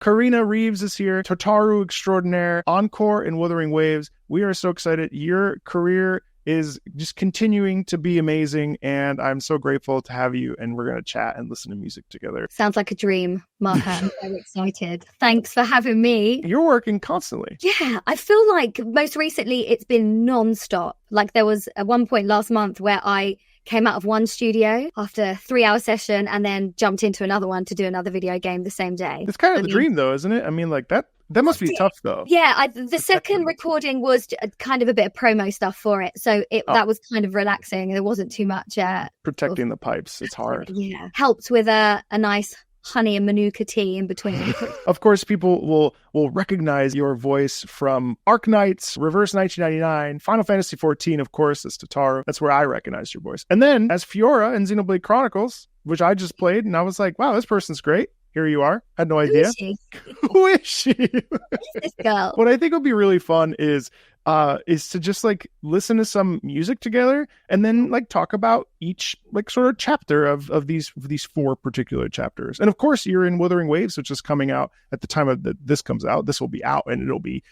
Carina Reeves is here, Totaru extraordinaire, Encore and Wuthering Waves. We are so excited. Your career is just continuing to be amazing, and I'm so grateful to have you, and we're going to chat and listen to music together. Sounds like a dream, Mark. I'm very excited. Thanks for having me. You're working constantly. Yeah, I feel like most recently it's been non-stop. Like there was at one point last month where I came out of one studio after a 3-hour session and then jumped into another one to do another video game the same day. It's kind of the dream though, isn't it? I mean, like that must be tough though. Yeah, the second recording was kind of a bit of promo stuff for it. So that was kind of relaxing. There wasn't too much... protecting the pipes. It's hard. Yeah. Helped with a nice honey and manuka tea in between. Of course, people will recognize your voice from Arknights, Reverse 1999, Final Fantasy XIV, of course, as Totaru. That's where I recognized your voice. And then as Fiora in Xenoblade Chronicles, which I just played, and I was like, wow, this person's great. Here you are. Had no idea. Who is she? Who is she? Who is this girl? What I think would be really fun is to just like listen to some music together and then like talk about each like sort of chapter of these 4 particular chapters. And of course you're in Wuthering Waves, which is coming out at the time of this comes out. This will be out and it'll be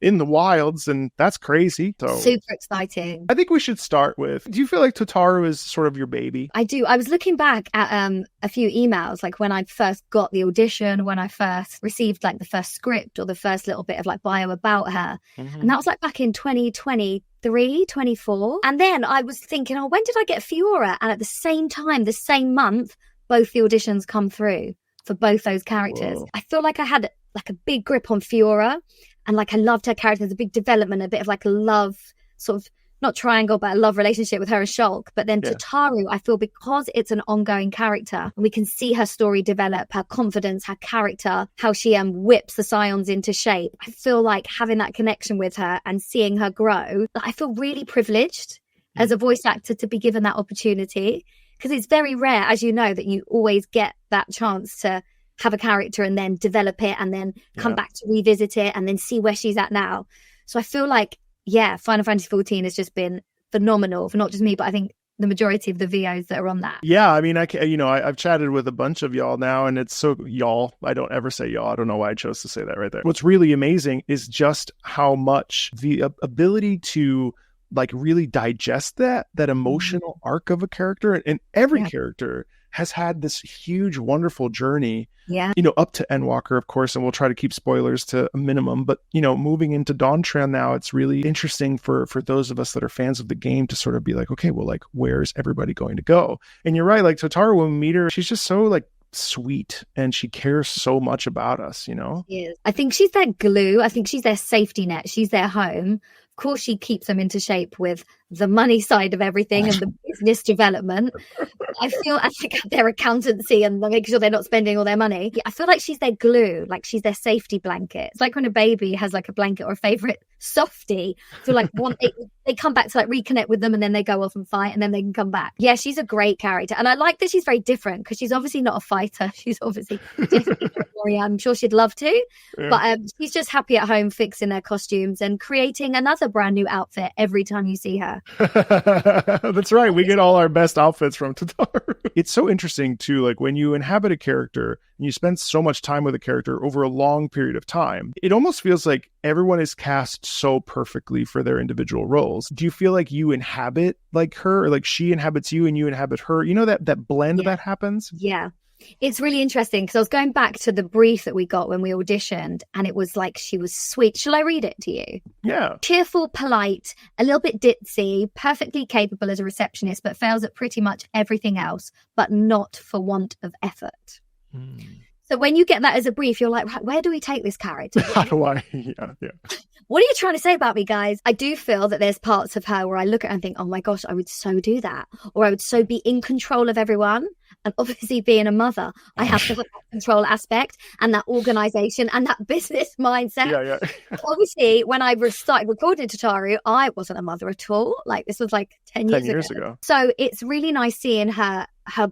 in the wilds, and that's crazy. So super exciting. I think we should start with, do you feel like Totaru is sort of your baby? I do. I was looking back at a few emails, like when I first got the audition, when I first received like the first script or the first little bit of like bio about her. Mm-hmm. And that was like back in 2023, 24. And then I was thinking, when did I get Fiora? And at the same time, the same month, both the auditions come through for both those characters. Whoa. I feel like I had like a big grip on Fiora, and like I loved her character. There's a big development, a bit of like a love sort of, not triangle, but a love relationship with her and Shulk. But then Totaru, I feel because it's an ongoing character and we can see her story develop, her confidence, her character, how she whips the Scions into shape. I feel like having that connection with her and seeing her grow, I feel really privileged as a voice actor to be given that opportunity, because it's very rare, as you know, that you always get that chance to have a character and then develop it and then come back to revisit it and then see where she's at now. So I feel like, Final Fantasy XIV has just been phenomenal for not just me, but I think the majority of the VOs that are on that. Yeah, I mean, I've chatted with a bunch of y'all now, and it's so y'all. I don't ever say y'all. I don't know why I chose to say that right there. What's really amazing is just how much the ability to like really digest that emotional arc of a character, and every character has had this huge, wonderful journey, up to Endwalker, of course, and we'll try to keep spoilers to a minimum. But, moving into Dawn Trail now, it's really interesting for those of us that are fans of the game to sort of be like, okay, well, like, where's everybody going to go? And you're right, like Totaru, when we meet her, she's just so like sweet, and she cares so much about us, Yes. I think she's their glue. I think she's their safety net. She's their home. Of course, she keeps them into shape with the money side of everything and the business development. I think their accountancy and making sure they're not spending all their money. I feel like she's their glue, like she's their safety blanket. It's like when a baby has like a blanket or a favorite softie. So like they come back to like reconnect with them, and then they go off and fight, and then they can come back. Yeah, she's a great character, and I like that she's very different because she's obviously not a fighter. She's obviously I'm sure she'd love to, but she's just happy at home fixing their costumes and creating another brand new outfit every time you see her. That's right. We get all our best outfits from Totaru. It's so interesting too, like when you inhabit a character and you spend so much time with a character over a long period of time, it almost feels like everyone is cast so perfectly for their individual roles. Do you feel like you inhabit like her, or like she inhabits you and you inhabit her? That blend that happens? Yeah. It's really interesting because I was going back to the brief that we got when we auditioned, and it was like she was sweet. Shall I read it to you? Yeah. Cheerful, polite, a little bit ditzy, perfectly capable as a receptionist, but fails at pretty much everything else, but not for want of effort. So when you get that as a brief, you're like, right, where do we take this character? How do I? Yeah. What are you trying to say about me, guys? I do feel that there's parts of her where I look at her and think, oh my gosh, I would so do that. Or I would so be in control of everyone. And obviously being a mother, I have to have that control aspect and that organization and that business mindset. Yeah. Obviously, when I started recording Totaru, I wasn't a mother at all. Like this was like 10 years ago. So it's really nice seeing her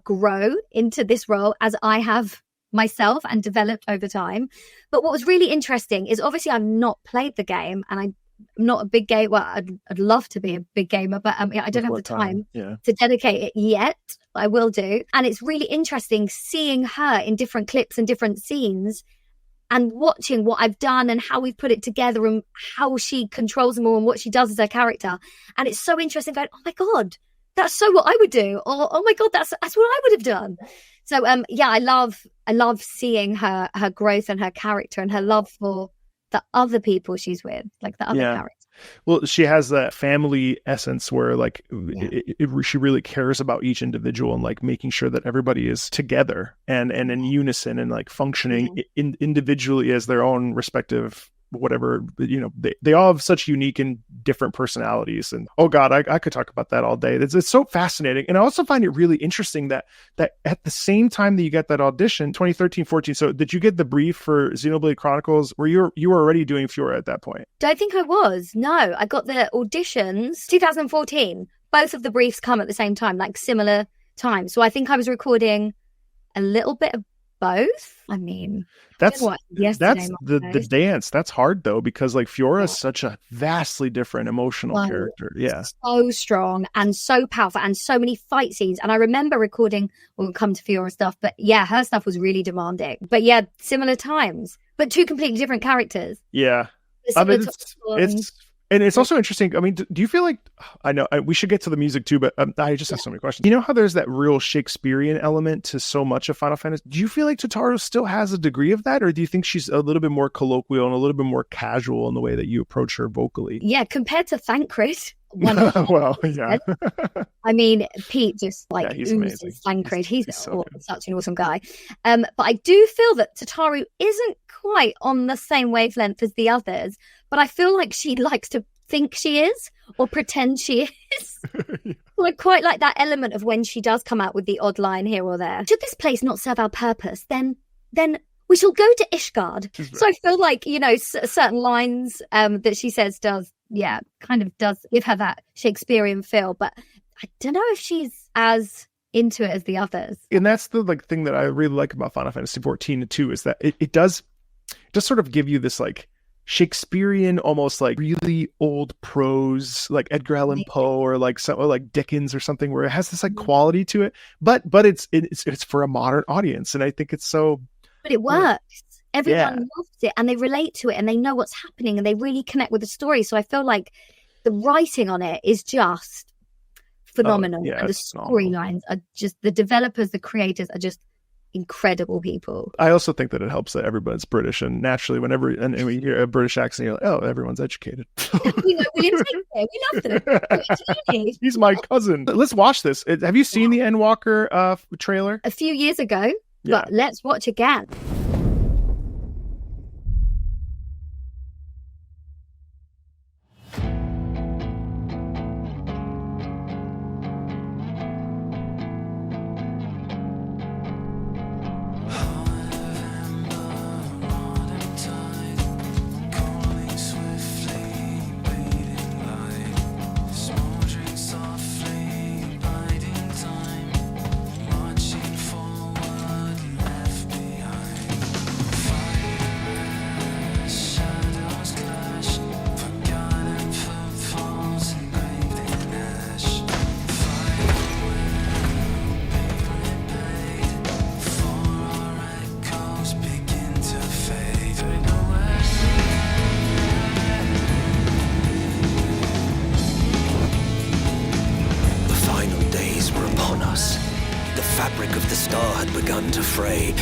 grow into this role as I have myself and developed over time. But what was really interesting is obviously I've not played the game, and I'm not a big game. Well, I'd love to be a big gamer, but I don't have the time to dedicate it yet. I will do. And it's really interesting seeing her in different clips and different scenes and watching what I've done and how we've put it together and how she controls them all and what she does as her character. And it's so interesting going, oh my God, that's so what I would do. Or, oh my God, that's what I would have done. So, yeah, I love seeing her growth and her character and her love for the other people she's with, like the other characters. Well, she has that family essence where like she really cares about each individual and like making sure that everybody is together and in unison and like functioning individually as their own respective whatever, you know, they all have such unique and different personalities. And oh God, I could talk about that all day. It's so fascinating. And I also find it really interesting that at the same time that you get that audition, 2013-14, so did you get the brief for Xenoblade Chronicles where you were already doing Fiora at that point? Don't think I was. No, I got the auditions 2014. Both of the briefs come at the same time, like similar time. So I think I was recording a little bit of both. I mean, that's the dance. That's hard though, because like Fiora is such a vastly different emotional character. Yeah, so strong and so powerful and so many fight scenes. And I remember recording. We'll come to Fiora stuff, but yeah, her stuff was really demanding. But yeah, similar times, but two completely different characters. Yeah, I mean, it's also interesting. I mean, do you feel like, I know we should get to the music too, but I just have so many questions. You know how there's that real Shakespearean element to so much of Final Fantasy? Do you feel like Totaru still has a degree of that? Or do you think she's a little bit more colloquial and a little bit more casual in the way that you approach her vocally? Yeah, compared to Thancred. Well, yeah. I mean, Pete just like oozes Thancred. He's such an awesome guy. But I do feel that Totaru isn't quite on the same wavelength as the others, but I feel like she likes to think she is or pretend she is. I quite like that element of when she does come out with the odd line here or there. Should this place not serve our purpose, then we shall go to Ishgard. So I feel like, you know, certain lines that she says does give her that Shakespearean feel, but I don't know if she's as into it as the others. And that's the like thing that I really like about Final Fantasy XIV too, is that it does sort of give you this like Shakespearean, almost like really old prose, like Edgar Allan Poe or like Dickens or something, where it has this like quality to it, but it's for a modern audience, and I think it's so. But it works. Everyone loves it and they relate to it and they know what's happening and they really connect with the story. So I feel like the writing on it is just phenomenal. And the storylines are just, the developers, the creators are just incredible people. I also think that it helps that everybody's British, and naturally whenever we hear a British accent, you're like, oh, everyone's educated. You know, William Shakespeare, we loved him. He's my cousin. Let's watch this. Have you seen the Endwalker trailer? A few years ago, but let's watch again.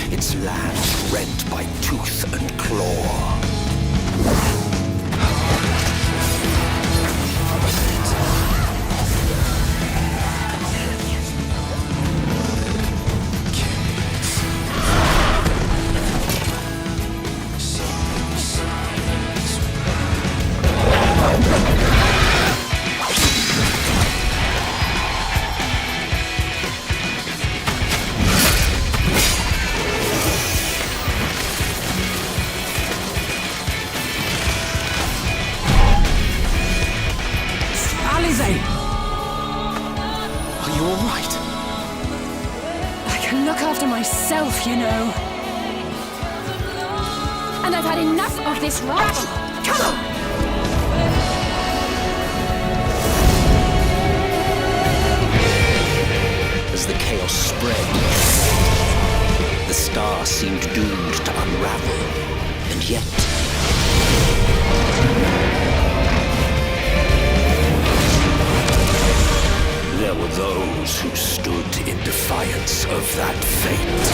Its land rent by tooth and claw. You know. And I've had enough of this rubbish. Come on! As the chaos spread, The star seemed doomed to unravel, and yet... there were those who stood in defiance of that fate.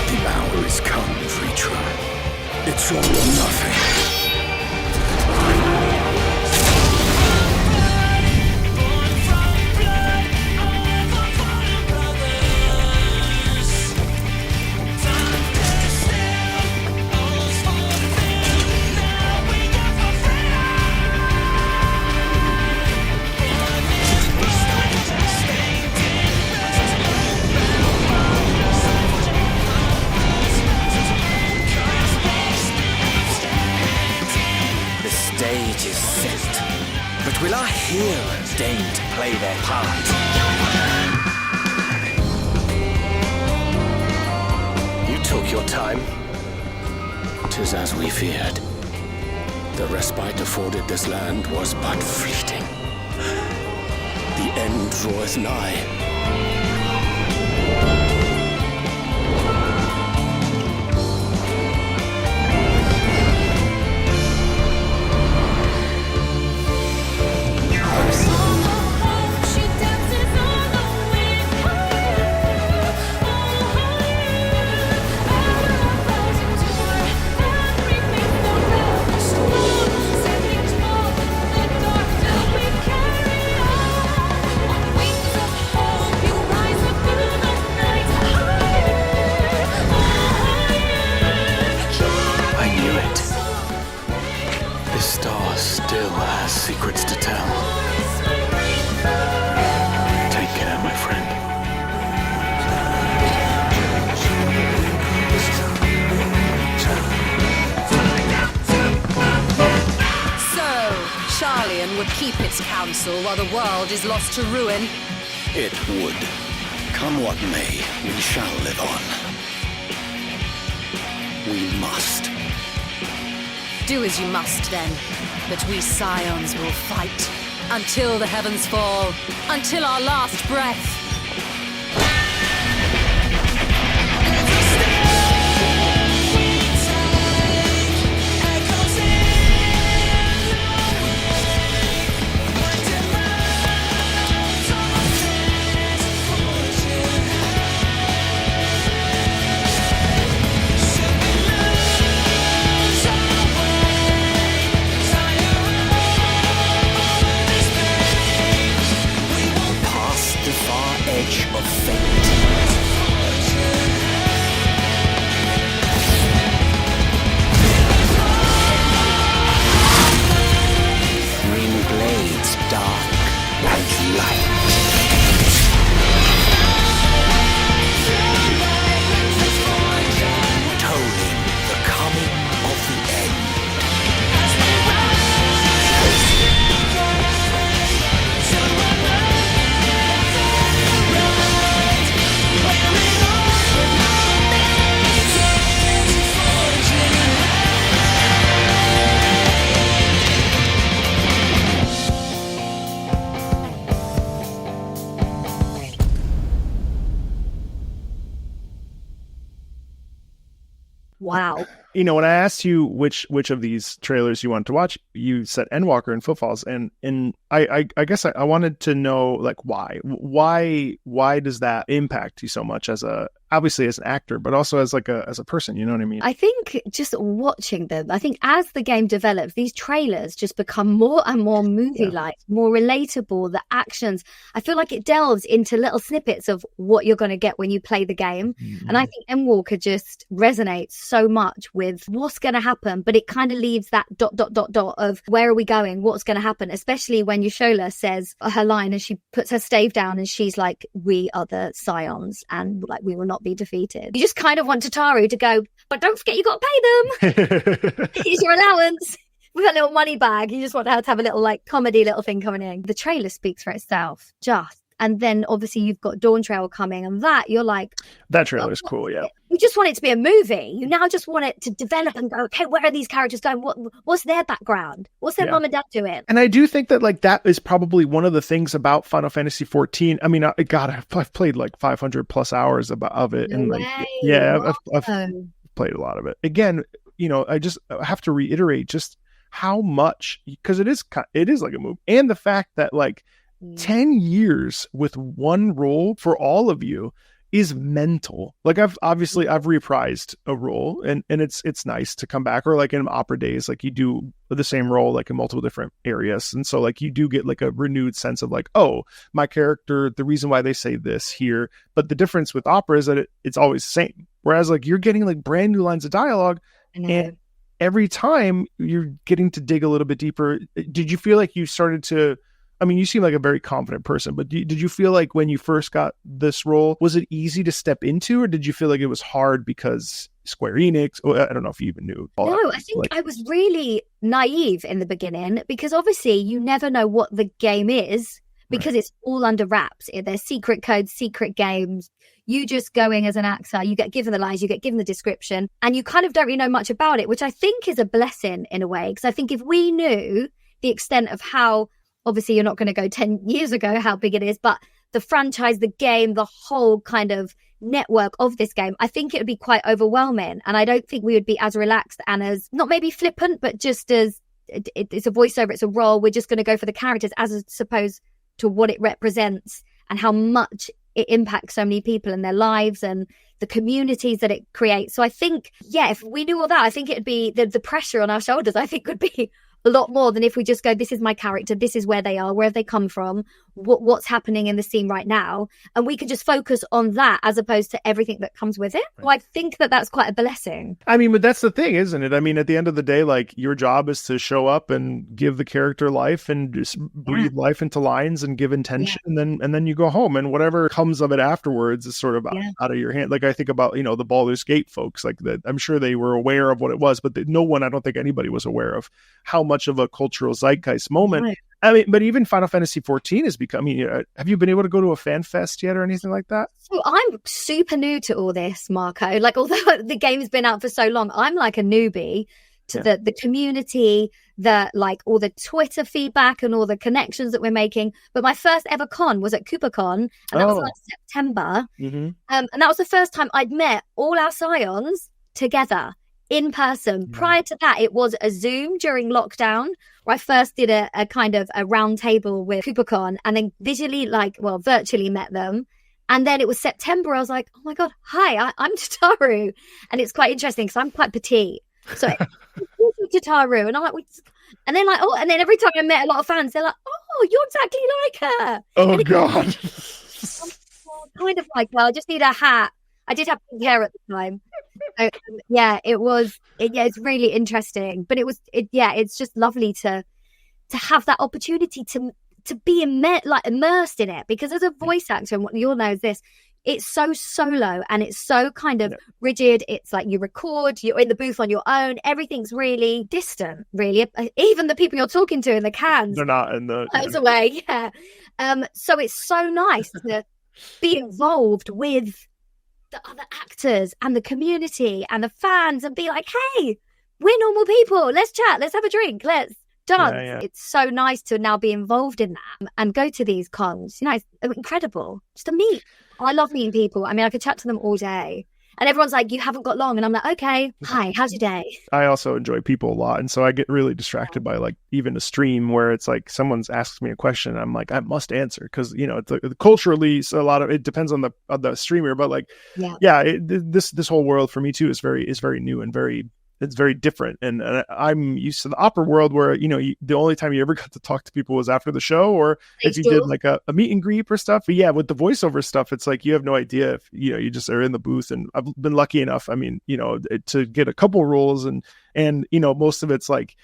The hour is come, Vritra. It's all or nothing. Will our heroes deign to play their part? You took your time. 'Tis as we feared. The respite afforded this land was but fleeting. The end draweth nigh. Secrets to tell. Take care, my friend. So, Charlian would keep its counsel while the world is lost to ruin. It would. Come what may, we shall live on. We must. Do as you must, then. But we scions will fight until the heavens fall, until our last breath. Wow. You know, when I asked you which of these trailers you wanted to watch, you said Endwalker and Footfalls, and I guess I wanted to know, like, why does that impact you so much as obviously as an actor, but also as a person, you know what I mean? I think just watching them, I think as the game develops, these trailers just become more and more movie-like, more relatable. The actions, I feel like it delves into little snippets of what you're going to get when you play the game. Mm-hmm. And I think Endwalker just resonates so much with what's going to happen, but it kind of leaves that ... of where are we going, what's going to happen, especially when Yashola says her line and she puts her stave down and she's like, we are the scions and like we will not be defeated. You just kind of want Totaru to go, but don't forget you got to pay them. Here's your allowance. With a little money bag. You just want her to have a little like comedy little thing coming in. The trailer speaks for itself. Just And then obviously you've got Dawn Trail coming, and that you're like, that trailer is cool. Yeah. You just want it to be a movie. You now just want it to develop and go, okay, where are these characters going? What's their background? What's their mom and dad doing? And I do think that like that is probably one of the things about Final Fantasy XIV. I mean, I've played like 500 plus hours of it, and like, I've played a lot of it. Again, I just have to reiterate just how much, because it is like a movie, and the fact that like 10 years with one role for all of you is mental. Like I've reprised a role, and it's nice to come back, or like in opera days, like you do the same role like in multiple different areas, and so like you do get like a renewed sense of like, oh, my character, the reason why they say this here. But the difference with opera is that it's always the same, whereas like you're getting like brand new lines of dialogue, and every time you're getting to dig a little bit deeper. Did you feel like you started to, I mean, you seem like a very confident person, but did you feel like when you first got this role, was it easy to step into, or did you feel like it was hard because Square Enix? I don't know if you even knew. No, I think I was really naive in the beginning, because obviously you never know what the game is, because it's all under wraps. There's secret codes, secret games. You just go in as an actor, you get given the lines, you get given the description, and you kind of don't really know much about it, which I think is a blessing in a way. Because I think if we knew the extent of how, obviously you're not going to go 10 years ago, how big it is, but the franchise, the game, the whole kind of network of this game, I think it would be quite overwhelming. And I don't think we would be as relaxed and as, not maybe flippant, but just as, it's a voiceover, it's a role, we're just going to go for the characters as opposed to what it represents and how much it impacts so many people and their lives and the communities that it creates. So I think, if we knew all that, I think it'd be the pressure on our shoulders, I think would be a lot more than if we just go, this is my character, this is where they are, where have they come from, what's happening in the scene right now, and we can just focus on that as opposed to everything that comes with it. Well, I think that's quite a blessing. I mean, but that's the thing, isn't it? I mean, at the end of the day, like, your job is to show up and give the character life and just breathe life into lines and give intention, and then you go home, and whatever comes of it afterwards is sort of out of your hand. Like, I think about, the Baldur's Gate folks, like that. I'm sure they were aware of what it was, but no one, I don't think anybody was aware of how much of a cultural zeitgeist moment. Right. I mean, but even Final Fantasy XIV is becoming, have you been able to go to a fan fest yet or anything like that? So I'm super new to all this, Marco. Like, although the game's been out for so long, I'm like a newbie to the community, like all the Twitter feedback and all the connections that we're making. But my first ever con was at CooperCon, and that was last September. Mm-hmm. And that was the first time I'd met all our Scions together in person. Prior to that, it was a Zoom during lockdown, where I first did a kind of a round table with CooperCon, and then virtually met them. And then it was September. I was like, oh my God, hi, I'm Totaru. And it's quite interesting because I'm quite petite. So Totaru, and I'm like, and then and then every time I met a lot of fans, they're like, oh, you're exactly like her. Oh God. Kind of like, well, I just need a hat. I did have pink hair at the time. So, it's really interesting. But it's just lovely to have that opportunity to be immersed in it, because as a voice actor, and what you all know is this, it's so solo and it's so kind of rigid. It's like you record, you're in the booth on your own. Everything's really distant, really. Even the people you're talking to in the cans, they're not in the miles away. Yeah. So it's so nice to be involved with the other actors and the community and the fans and be like, hey, we're normal people. Let's chat. Let's have a drink. Let's dance. Yeah. It's so nice to now be involved in that and go to these cons. It's incredible just to meet. I love meeting people. I mean, I could chat to them all day. And everyone's like, you haven't got long. And I'm like, okay, hi, how's your day? I also enjoy people a lot. And so I get really distracted by like even a stream where it's like someone's asked me a question. And I'm like, I must answer because, it's culturally, so a lot of it depends on the streamer. But like, this whole world for me too is very new and it's very different. And I'm used to the opera world where, the only time you ever got to talk to people was after the show, or if you did like a meet and greet or stuff. But with the voiceover stuff, it's like you have no idea if, you just are in the booth. And I've been lucky enough, I mean, to get a couple roles and most of it's like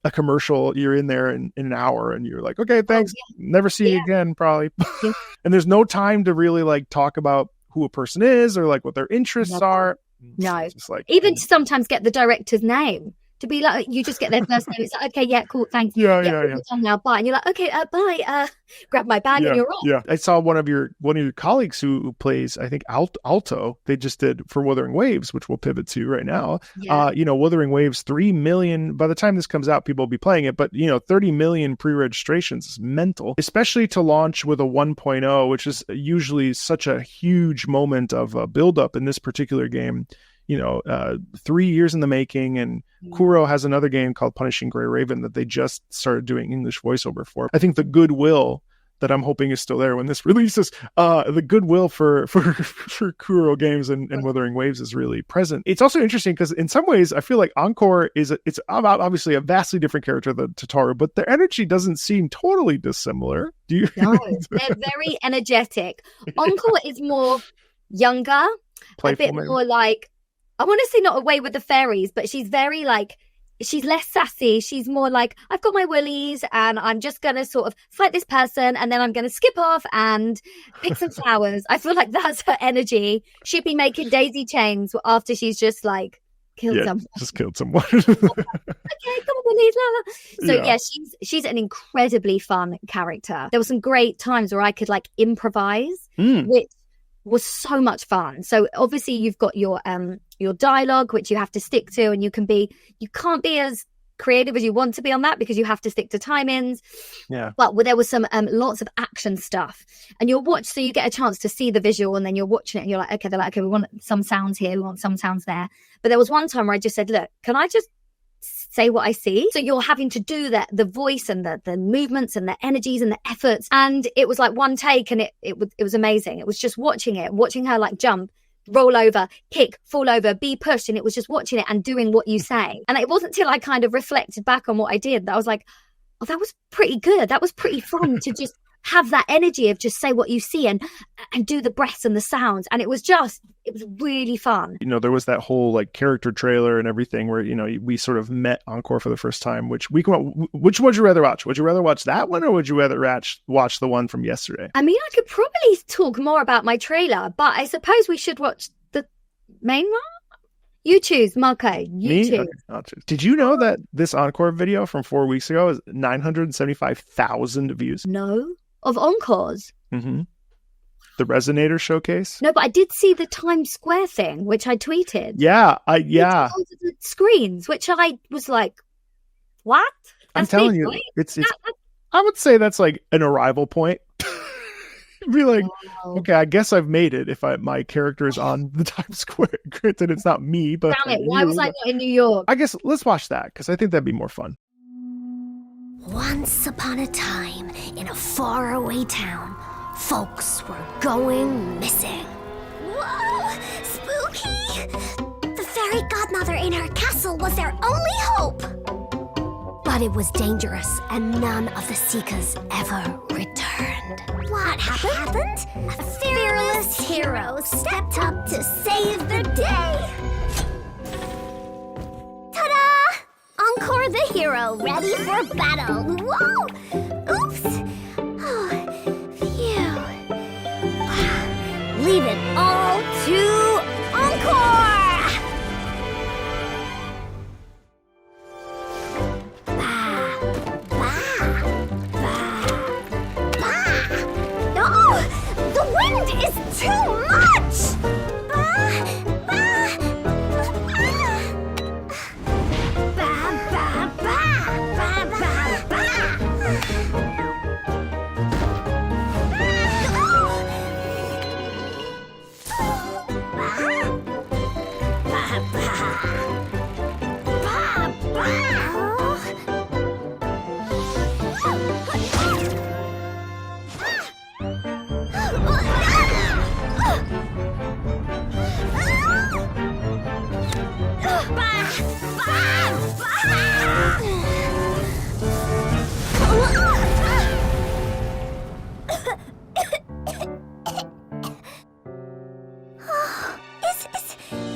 a commercial. You're in there in an hour and you're like, okay, thanks. Never see you again, probably. And there's no time to really like talk about who a person is or like what their interests are. No, just like, even to sometimes get the director's name to be like, you just get their first name. It's like, okay, yeah, cool, thanks. Yeah. Now, bye. And you're like, okay, bye. Grab my bag and you're off. Yeah. I saw one of your colleagues who plays, I think, Alto. They just did for Wuthering Waves, which we'll pivot to right now. Yeah. Wuthering Waves, 3 million. By the time this comes out, people will be playing it. But 30 million pre-registrations is mental, especially to launch with a 1.0, which is usually such a huge moment of build-up in this particular game. 3 years in the making, and Kuro has another game called Punishing Grey Raven that they just started doing English voiceover for. I think the goodwill that I'm hoping is still there when this releases, the goodwill for Kuro games and Wuthering Waves is really present. It's also interesting because in some ways I feel like Encore it's obviously a vastly different character than Totaru, but their energy doesn't seem totally dissimilar. Do you? No, they're very energetic. Encore is more younger, playful, a bit maybe. more like, I want to say not away with the fairies, but she's very like, she's less sassy. She's more like, I've got my willies and I'm just going to sort of fight this person and then I'm going to skip off and pick some flowers. I feel like that's her energy. She'd be making daisy chains after she's just like killed someone. Just killed someone. Okay, come on, willies. So yeah, she's an incredibly fun character. There were some great times where I could like improvise, which was so much fun. So obviously you've got your dialogue, which you have to stick to, and you can't be as creative as you want to be on that because you have to stick to timings. Yeah. But there was some lots of action stuff, and so you get a chance to see the visual, and then you're watching it and you're like, okay, they're like, okay, we want some sounds here, we want some sounds there. But there was one time where I just said, look, can I just say what I see? So you're having to do that, the voice and the movements and the energies and the efforts. And it was like one take, and it was amazing. It was just watching her like jump, roll over, kick, fall over, be pushed. And it was just watching it and doing what you say. And it wasn't till I kind of reflected back on what I did that I was like, oh, that was pretty good. That was pretty fun to just have that energy of just say what you see and do the breaths and the sounds. And it was really fun. There was that whole like character trailer and everything where, we sort of met Encore for the first time, which would you rather watch? Would you rather watch that one or would you rather watch the one from yesterday? I mean, I could probably talk more about my trailer, but I suppose we should watch the main one. You choose, Marco. You choose. Okay, I'll choose. Did you know that this Encore video from 4 weeks ago is 975,000 views? No. Of Encores? Mm-hmm. The Resonator showcase? No, but I did see the Times Square thing, which I tweeted. Yeah. The screens, which I was like, what? I'm telling you, it's I would say that's like an arrival point. Be like, okay, I guess I've made it if my character is on the Times Square. Granted, it's not me, but damn it, why was I not in New York? I guess let's watch that because I think that'd be more fun. Once upon a time, in a faraway town, folks were going missing. Whoa! Spooky! The fairy godmother in her castle was their only hope. But it was dangerous, and none of the Seekers ever returned. What happened? A fearless hero stepped up to save the day. Ta-da! Encore the hero, ready for battle. Whoa! Oops! Oh, phew. Leave it all to Encore! Bah, bah, bah, bah. No! The wind is too much! Bah, bah,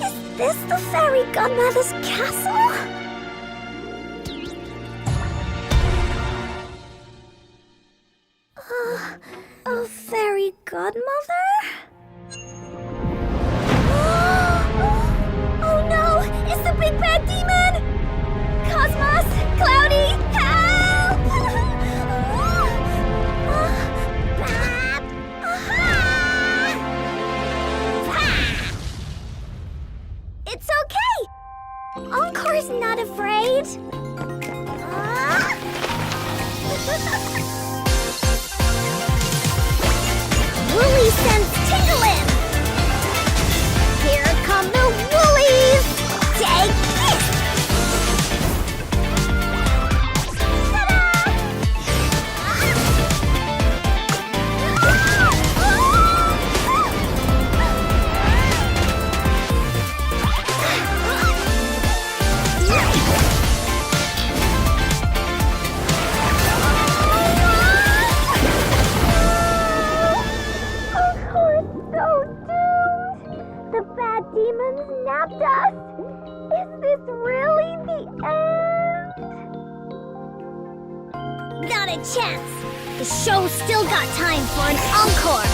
Is this the fairy godmother's castle? A fairy godmother? Oh no! It's the big bad demon! Encore's not afraid. Woolly sense tingling! Here come the woolies! Take this! Demons nabbed us? Is this really the end? Not a chance! The show's still got time for an encore!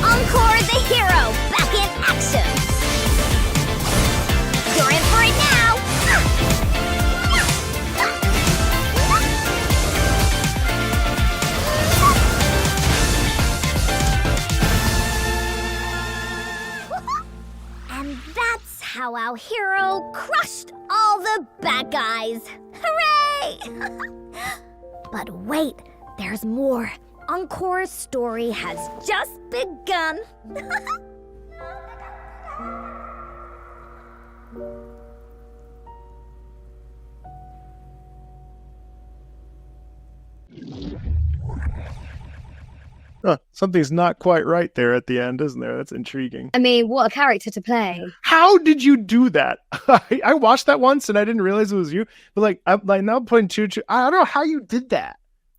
Encore the hero, back in action! You're in for it now! That's how our hero crushed all the bad guys. Hooray! But wait, there's more. Encore's story has just begun. Something's not quite right there at the end, isn't there? That's intriguing. I mean, what a character to play. How did you do that? I watched that once and I didn't realize it was you. But like, I'm like now putting two. I don't know how you did that.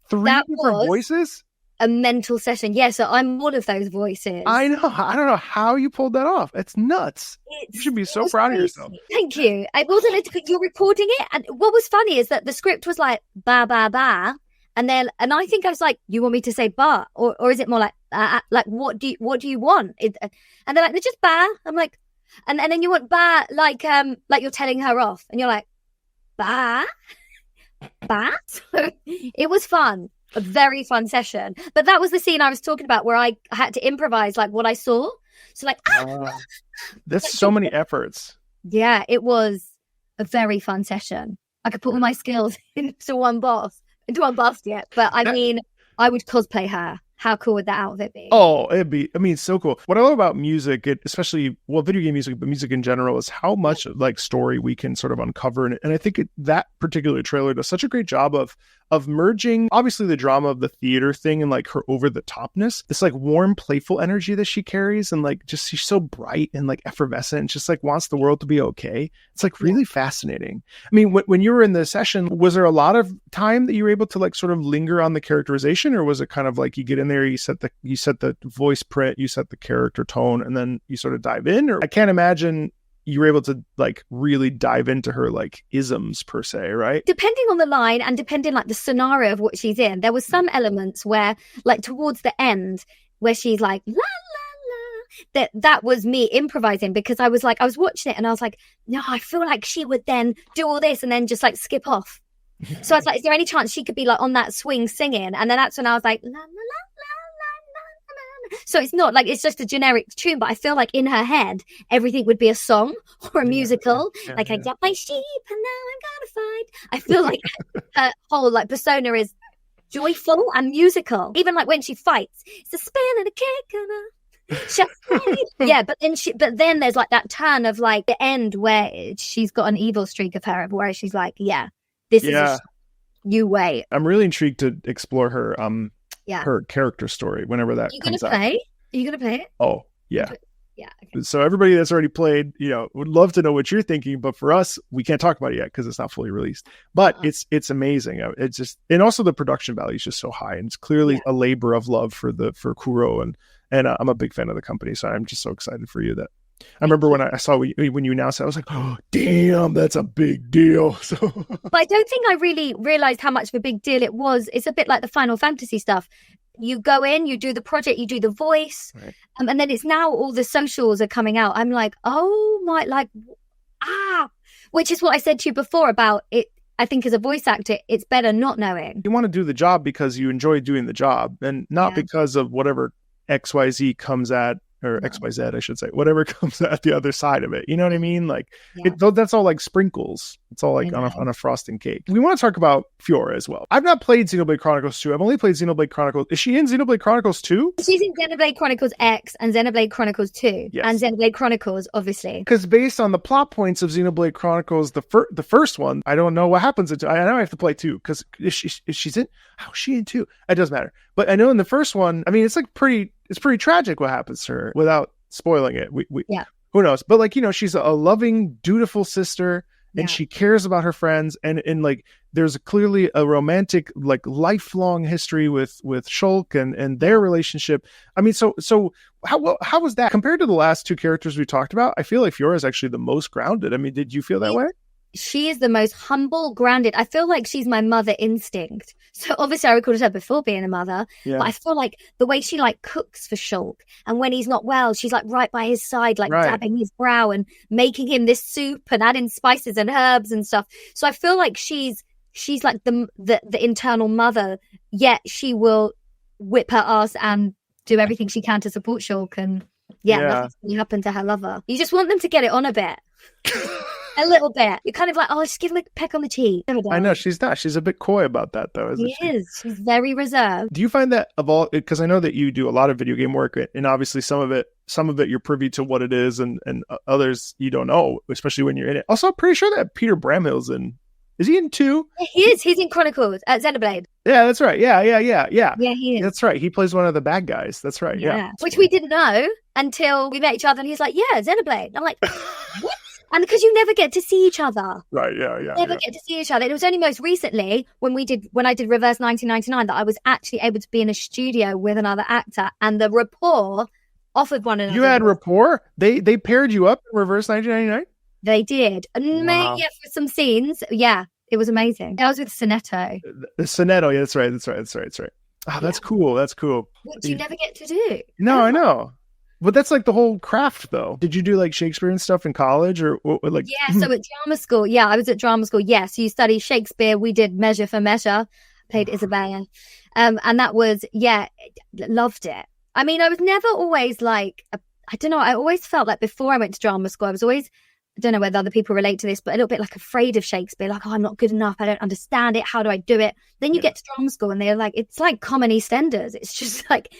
Three different voices? A mental session. Yeah, so I'm one of those voices. I know. I don't know how you pulled that off. It's nuts. You should be so proud of yourself. Thank you. I wasn't. You're recording it, and what was funny is that the script was like ba ba ba. And I think I was like, you want me to say ba, or is it more like what do you want? And they're like, just ba. I'm like, and then you want ba like you're telling her off, and you're like, ba. So it was fun, a very fun session. But that was the scene I was talking about where I had to improvise like what I saw. So like, there's so many efforts. Yeah, it was a very fun session. I could put all my skills into one boss. Into one basket, but I mean, I would cosplay her. How cool would that outfit be? Oh, it'd be, I mean, so cool. What I love about music, especially, video game music, but music in general, is how much like story we can sort of uncover. And I think that particular trailer does such a great job of merging, obviously, the drama of the theater thing and like her over the topness, this like warm, playful energy that she carries. And like, just, she's so bright and like effervescent and just like wants the world to be okay. It's like really fascinating. I mean, when you were in the session, was there a lot of time that you were able to like sort of linger on the characterization, or was it kind of like you get in there, you set the voice print, you set the character tone, and then you sort of dive in? Or I can't imagine you were able to like really dive into her like isms per se, right? Depending on the line and depending like the scenario of what she's in, there was some elements where like towards the end where she's like la la la, that was me improvising, because I was watching it and I was like, no, I feel like she would then do all this and then just like skip off. So I was like, is there any chance she could be like on that swing singing? And then that's when I was like, la la la la la la. So it's not like it's just a generic tune, but I feel like in her head everything would be a song or a musical. I got my sheep and now I'm gonna fight. I feel like her whole like persona is joyful and musical. Even like when she fights, it's a spin and a kick and a yeah, but then there's like that turn of like the end where she's got an evil streak of her, where she's like, this is you wait. I'm really intrigued to explore her her character story whenever that comes out. Are you gonna play it? Oh yeah. Yeah. Okay. So everybody that's already played, would love to know what you're thinking, but for us, we can't talk about it yet because it's not fully released. But it's amazing. It's just, and also the production value is just so high, and it's clearly a labor of love for Kuro, and I'm a big fan of the company, so I'm just so excited for you. That I remember when I saw when you announced it, I was like, oh damn, that's a big deal. So, but I don't think I really realized how much of a big deal it was. It's a bit like the Final Fantasy stuff. You go in, you do the project, you do the voice, right. And then it's now all the socials are coming out. I'm like, oh my, which is what I said to you before about it. I think as a voice actor, it's better not knowing. You want to do the job because you enjoy doing the job, and not because of whatever XYZ comes at or XYZ, I should say, whatever comes at the other side of it. You know what I mean? Like that's all like sprinkles. It's all like on a frosting cake. We want to talk about Fiora as well. I've not played Xenoblade Chronicles 2. I've only played Xenoblade Chronicles. Is she in Xenoblade Chronicles 2? She's in Xenoblade Chronicles X and Xenoblade Chronicles 2 and Xenoblade Chronicles, obviously. Because based on the plot points of Xenoblade Chronicles, the first one, I don't know what happens. I know I have to play 2 because if she's in, how's she in 2? It doesn't matter. But I know in the first one, I mean, it's pretty tragic what happens to her without spoiling it. Who knows? But like, she's a loving, dutiful sister, and she cares about her friends, and like there's clearly a romantic, like lifelong history with Shulk and their relationship. I mean, so how was that compared to the last 2 characters we talked about? I feel like Fiora is actually the most grounded. I mean, did you feel that way? She is the most humble, grounded. I feel like she's my mother instinct. So obviously I recorded her before being a mother, but I feel like the way she like cooks for Shulk, and when he's not well, she's like right by his side, like dabbing his brow and making him this soup and adding spices and herbs and stuff. So I feel like she's like the internal mother, yet she will whip her ass and do everything she can to support Shulk. And nothing's going to happen to her lover. You just want them to get it on a bit. A little bit. You're kind of like, just give him a peck on the cheek. I know she's not. She's a bit coy about that, though, isn't she? Is. She's very reserved. Do you find that of all? Because I know that you do a lot of video game work, and obviously some of it you're privy to what it is, and others you don't know, especially when you're in it. Also, I'm pretty sure that Peter Bramhill's in. Is he in 2? He is. He's in Chronicles at Xenoblade. Yeah, that's right. Yeah. Yeah, he is. That's right. He plays one of the bad guys. That's right. Yeah. Which we didn't know until we met each other, and he's like, "Yeah, Xenoblade." I'm like, "What?" And because you never get to see each other. Right, yeah. Never get to see each other. It was only most recently when I did Reverse 1999 that I was actually able to be in a studio with another actor, and the rapport offered one another. You had rapport? They paired you up in Reverse 1999? They did. And for some scenes, it was amazing. I was with Sonetto. Sonetto, yeah, that's right. Oh, that's cool. That's cool. Which you never get to do. No, I know. But that's like the whole craft, though. Did you do like Shakespeare and stuff in college, or like? Yeah, so at drama school, I was at drama school. Yeah, so you study Shakespeare. We did Measure for Measure. Played Isabella, and that was loved it. I mean, I was never always like I don't know. I always felt like before I went to drama school, I was always, I don't know whether other people relate to this, but a little bit like afraid of Shakespeare. Like, I'm not good enough. I don't understand it. How do I do it? Then you get to drama school, and they're like, it's like common EastEnders. It's just like.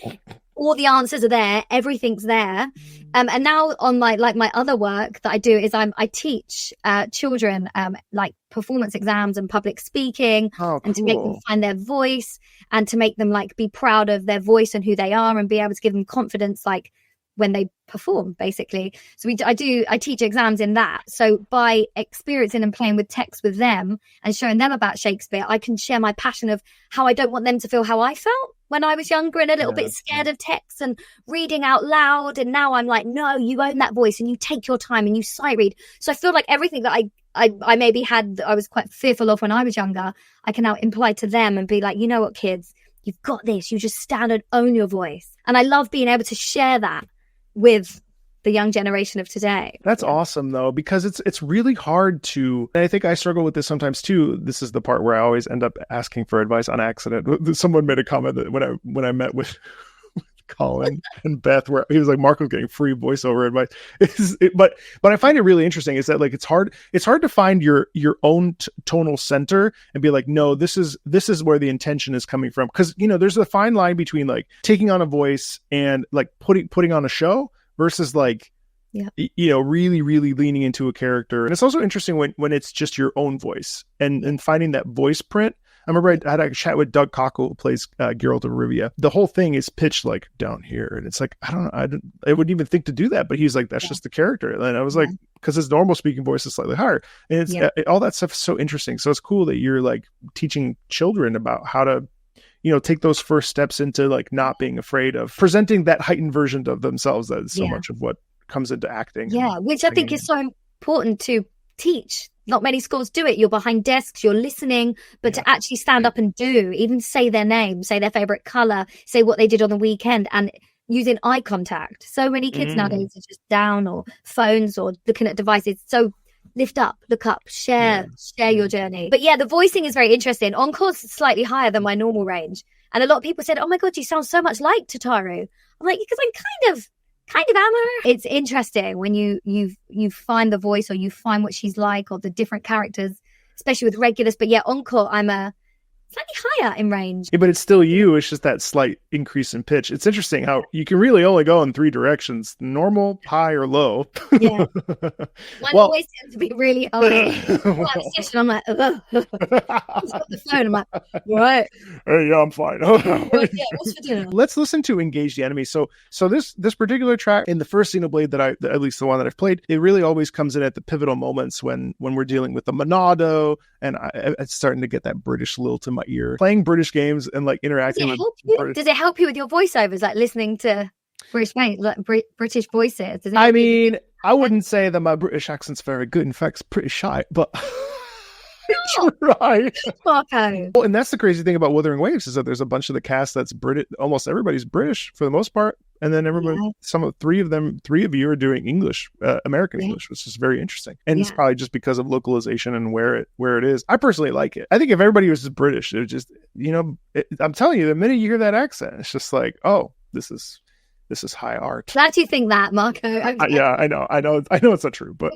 All the answers are there. Everything's there. And now on my other work that I do is I teach children like performance exams and public speaking, and to make them find their voice, and to make them like be proud of their voice and who they are, and be able to give them confidence like when they perform, basically. So I teach exams in that. So by experiencing and playing with text with them and showing them about Shakespeare, I can share my passion of how I don't want them to feel how I felt when I was younger and a little bit scared of text and reading out loud. And now I'm like, no, you own that voice and you take your time and you sight read. So I feel like everything that I maybe had, I was quite fearful of when I was younger, I can now imply to them and be like, you know what, kids, you've got this. You just stand and own your voice. And I love being able to share that with the young generation of today. That's awesome, though, because it's really hard to, and I think I struggle with this sometimes too. This is the part where I always end up asking for advice on accident. Someone made a comment that when I met with Colin and Beth, where he was like, Mark was getting free voiceover advice. But I find it really interesting is that like it's hard to find your own tonal center and be like, no, this is where the intention is coming from, because there's a fine line between like taking on a voice and like putting on a show versus like really really leaning into a character. And it's also interesting when it's just your own voice and finding that voice print. I remember I had a chat with Doug Cockle, who plays Geralt of Rivia. The whole thing is pitched like down here, and it's like, I don't know, I wouldn't even think to do that, but he's like, that's just the character. And I was like, because his normal speaking voice is slightly higher, and it's all that stuff is so interesting. So it's cool that you're like teaching children about how to take those first steps into like not being afraid of presenting that heightened version of themselves. That is so much of what comes into acting. Yeah, which I think is so important to teach. Not many schools do it. You're behind desks, you're listening, but to actually stand up and do, even say their name, say their favorite color, say what they did on the weekend, and using eye contact. So many kids nowadays are just down, or phones, or looking at devices. So lift up, look up, share your journey. But the voicing is very interesting. Encore's slightly higher than my normal range. And a lot of people said, oh my God, you sound so much like Totaru. I'm like, because I'm kind of am her. It's interesting when you find the voice or you find what she's like or the different characters, especially with Regulus. But yeah, Encore, I'm a slightly higher in range. Yeah, but it's still you. It's just that slight increase in pitch. It's interesting how you can really only go in 3 directions: normal, high, or low. Yeah. Mine always tends to be really high. I'm like, ugh. He's got the phone. I'm like, right. Hey, yeah, I'm fine. Yeah, what's for dinner? Let's listen to Engage the Enemy. So this particular track in the first Xenoblade at least the one that I've played, it really always comes in at the pivotal moments when we're dealing with the Monado, and it's starting to get that British lilt in my ear. Playing British games and like interacting Does it help you with your voiceovers, like listening to British voices? I mean, I wouldn't say that my British accent's very good. In fact, it's pretty shy, but right. Marco. Well, and that's the crazy thing about Wuthering Waves is that there's a bunch of the cast that's British. Almost everybody's British for the most part, and then everybody, three of you are doing English, American English, which is very interesting. And it's probably just because of localization and where it is. I personally like it. I think if everybody was just British, it would just, I'm telling you, the minute you hear that accent, it's just like, oh, this is high art. Glad you think that, Marco. Yeah, I know it's not true, but.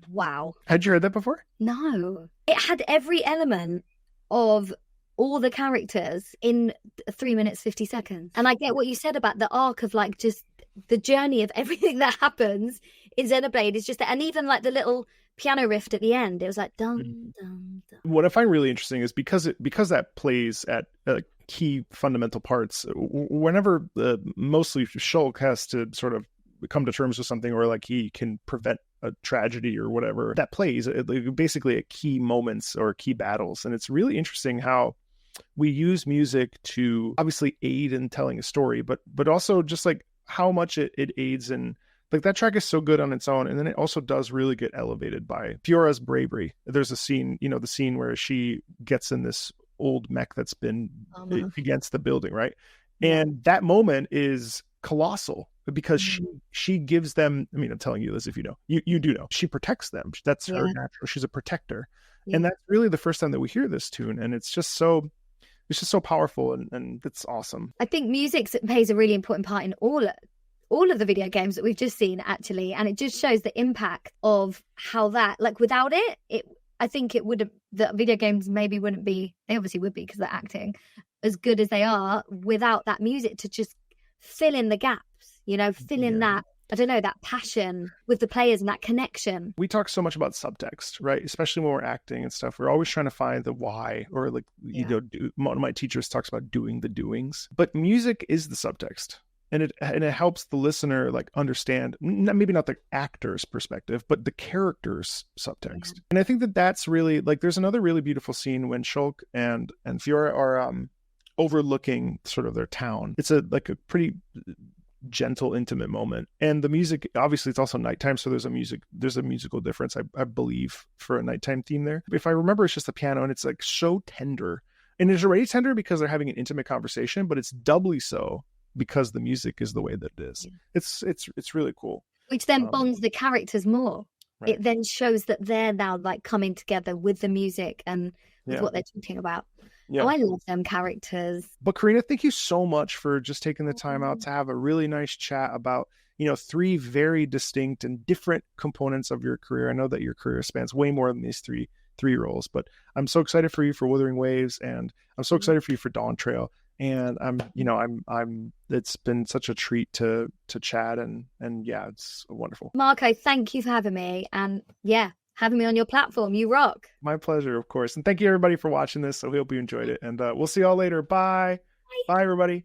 wow. Had you heard that before? No. It had every element of all the characters in 3 minutes, 50 seconds. And I get what you said about the arc of like just the journey of everything that happens in Xenoblade is just that. And even like the little piano riff at the end, it was like dum, dum, dum. What I find really interesting is because that plays at key fundamental parts, whenever mostly Shulk has to sort of come to terms with something, or like he can prevent a tragedy or whatever, that plays basically at key moments or key battles. And it's really interesting how we use music to obviously aid in telling a story, but also just like how much it aids in, like, that track is so good on its own, and then it also does really get elevated by Fiora's bravery. There's a scene, the scene where she gets in this old mech that's been against the building, right? And that moment is colossal because she gives them, I mean, I'm telling you this if you know, you do know, she protects them. That's her natural, she's a protector. And that's really the first time that we hear this tune, and it's just so powerful, and it's awesome. I think music plays a really important part in all of the video games that we've just seen, actually, and it just shows the impact of how that, like, without it I think it would have, the video games maybe wouldn't be, they obviously would be because they're acting, as good as they are without that music to just fill in the gaps, fill in that, I don't know, that passion with the players and that connection. We talk so much about subtext, right? Especially when we're acting and stuff. We're always trying to find the why, or like, one of my teachers talks about doing the doings. But music is the subtext. And it helps the listener like understand, maybe not the actor's perspective, but the character's subtext. And I think that's really, like, there's another really beautiful scene when Shulk and Fiora are overlooking sort of their town. It's a pretty gentle, intimate moment, and the music, obviously it's also nighttime, so there's a musical difference, I believe, for a nighttime theme there. If I remember, it's just the piano, and it's like so tender, and it's already tender because they're having an intimate conversation, but it's doubly so because the music is the way that it is. It's really cool, which then bonds the characters more. Right. It then shows that they're now like coming together with the music and with what they're talking about. Yeah. Oh, I love them characters. But Carina, thank you so much for just taking the time out to have a really nice chat about, 3 very distinct and different components of your career. I know that your career spans way more than these three roles, but I'm so excited for you for Wuthering Waves, and I'm so excited for you for Dawn Trail. And I'm it's been such a treat to chat, and yeah, it's wonderful. Marco, thank you for having me, and having me on your platform. You rock. My pleasure, of course. And thank you everybody for watching this. I hope you enjoyed it, and we'll see y'all later. Bye. Bye everybody.